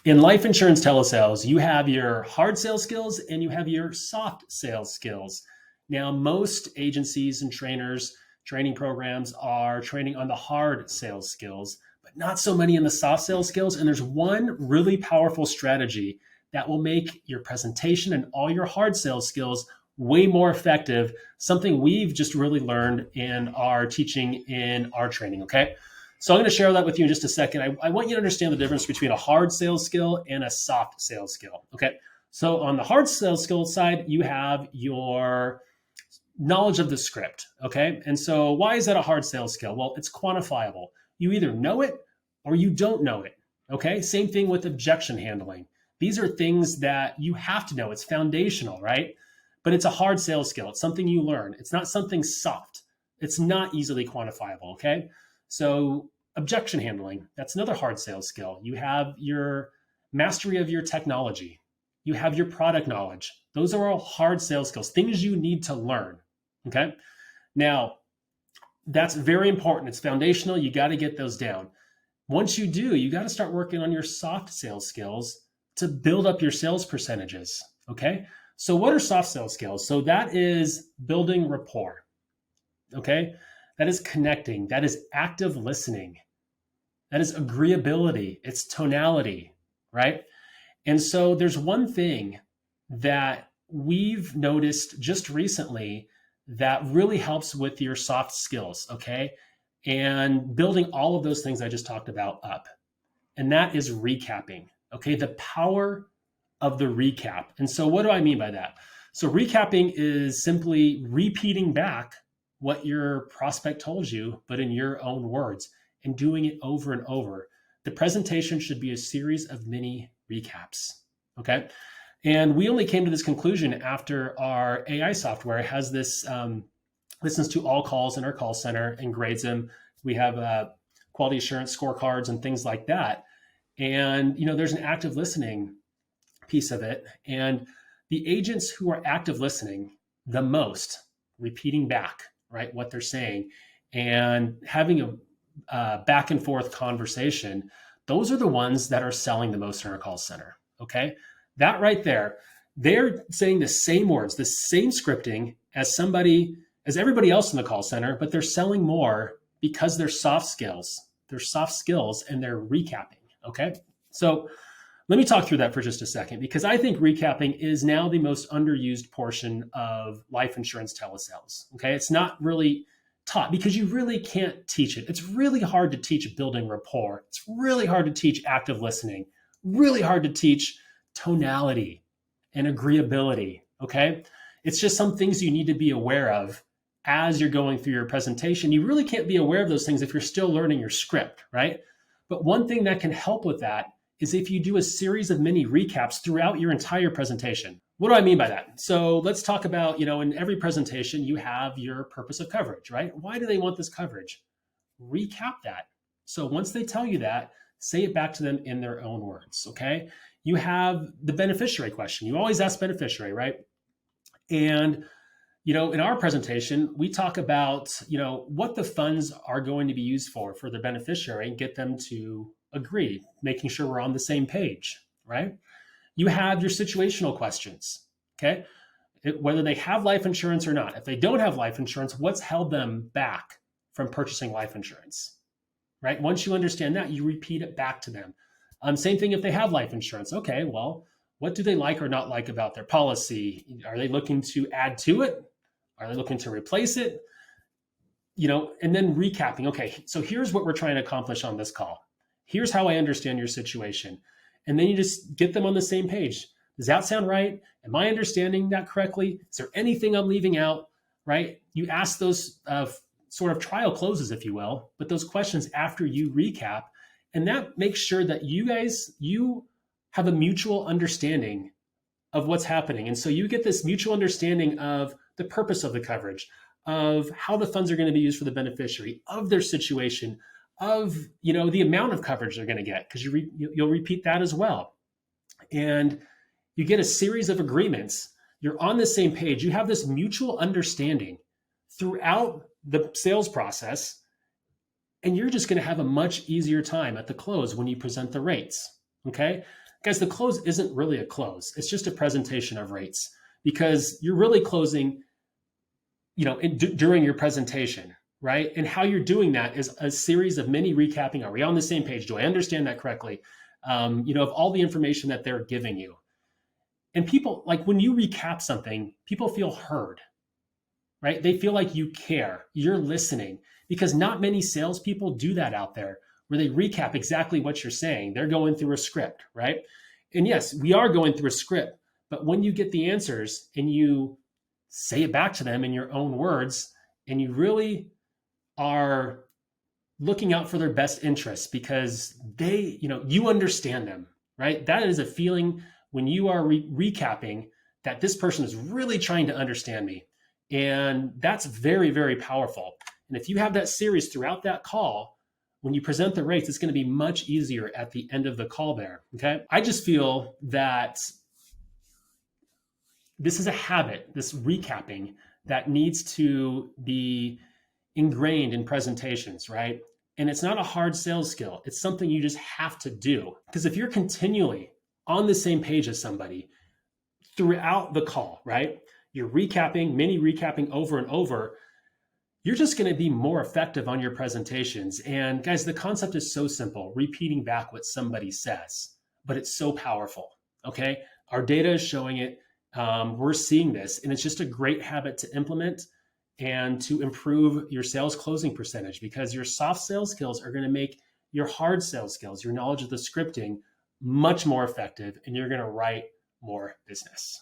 In life insurance telesales, you have your hard sales skills and you have your soft sales skills. Now, most agencies and trainers, training programs are training on the hard sales skills, but not so many in the soft sales skills. And there's one really powerful strategy that will make your presentation and all your hard sales skills way more effective, something we've just really learned in our teaching in our training. Okay. So I'm going to share that with you in just a second. I want you to understand the difference between a hard sales skill and a soft sales skill. Okay. So on the hard sales skill side, you have your knowledge of the script. Okay. And so why is that a hard sales skill? Well, it's quantifiable. You either know it or you don't know it. Okay. Same thing with objection handling. These are things that you have to know. It's foundational, right? But it's a hard sales skill. It's something you learn. It's not something soft. It's not easily quantifiable. Okay. So objection handling, that's another hard sales skill. You have your mastery of your technology. You have your product knowledge. Those are all hard sales skills, things you need to learn. Okay. Now, that's very important. It's foundational. You got to get those down. Once you do, you got to start working on your soft sales skills to build up your sales percentages. Okay. So, what are soft sales skills? So, that is building rapport. Okay. That is connecting. That is active listening. That is agreeability. It's tonality, right? And so there's one thing that we've noticed just recently that really helps with your soft skills, okay? And building all of those things I just talked about up. And that is recapping, okay? The power of the recap. And so what do I mean by that? So recapping is simply repeating back what your prospect told you, but in your own words, and doing it over and over. The presentation should be a series of mini recaps, okay? And we only came to this conclusion after our AI software has this, listens to all calls in our call center and grades them. We have quality assurance scorecards and things like that. And, there's an active listening piece of it. And the agents who are active listening the most, repeating back, right, what they're saying, and having a back and forth conversation, those are the ones that are selling the most in our call center. Okay. That right there, they're saying the same words, the same scripting as everybody else in the call center, but they're selling more because they're soft skills. They're soft skills and they're recapping. Okay. So let me talk through that for just a second, because I think recapping is now the most underused portion of life insurance telesales. Okay. It's not really taught because you really can't teach it. It's really hard to teach building rapport. It's really hard to teach active listening, really hard to teach tonality and agreeability. Okay. It's just some things you need to be aware of as you're going through your presentation. You really can't be aware of those things if you're still learning your script, right? But one thing that can help with that is if you do a series of mini recaps throughout your entire presentation. What do I mean by that? So let's talk about, in every presentation, you have your purpose of coverage, right? Why do they want this coverage? Recap that. So once they tell you that, say it back to them in their own words, okay? You have the beneficiary question. You always ask beneficiary, right? And, in our presentation, we talk about, what the funds are going to be used for the beneficiary and get them to agree, making sure we're on the same page, right? You have your situational questions, okay? Whether they have life insurance or not. If they don't have life insurance, what's held them back from purchasing life insurance, right? Once you understand that, you repeat it back to them. Same thing if they have life insurance. Okay, well, what do they like or not like about their policy? Are they looking to add to it? Are they looking to replace it? And then recapping. Okay, so here's what we're trying to accomplish on this call. Here's how I understand your situation. And then you just get them on the same page. Does that sound right? Am I understanding that correctly? Is there anything I'm leaving out? Right? You ask those sort of trial closes, if you will, but those questions after you recap. And that makes sure that you have a mutual understanding of what's happening. And so you get this mutual understanding of the purpose of the coverage, of how the funds are going to be used for the beneficiary, of their situation, of the amount of coverage they're going to get, because you'll repeat that as well. And you get a series of agreements. You're on the same page. You have this mutual understanding throughout the sales process, and you're just going to have a much easier time at the close when you present the rates. Okay. Guys, the close isn't really a close. It's just a presentation of rates because you're really closing, during your presentation, right? And how you're doing that is a series of mini recapping. Are we on the same page? Do I understand that correctly? Of all the information that they're giving you. And people, like when you recap something, people feel heard, right? They feel like you care, you're listening, because not many salespeople do that out there where they recap exactly what you're saying. They're going through a script, right? And yes, we are going through a script, but when you get the answers and you say it back to them in your own words, and you really are looking out for their best interests because you understand them, right? That is a feeling when you are recapping that this person is really trying to understand me. And that's very, very powerful. And if you have that series throughout that call, when you present the rates, it's going to be much easier at the end of the call there. Okay. I just feel that this is a habit, this recapping, that needs to be ingrained in presentations, right? And it's not a hard sales skill. It's something you just have to do. Because if you're continually on the same page as somebody throughout the call, right? You're recapping, mini recapping over and over, you're just going to be more effective on your presentations. And guys, the concept is so simple, repeating back what somebody says, but it's so powerful. Okay. Our data is showing it. We're seeing this, and it's just a great habit to implement and to improve your sales closing percentage, because your soft sales skills are going to make your hard sales skills, your knowledge of the scripting, much more effective, and you're going to write more business.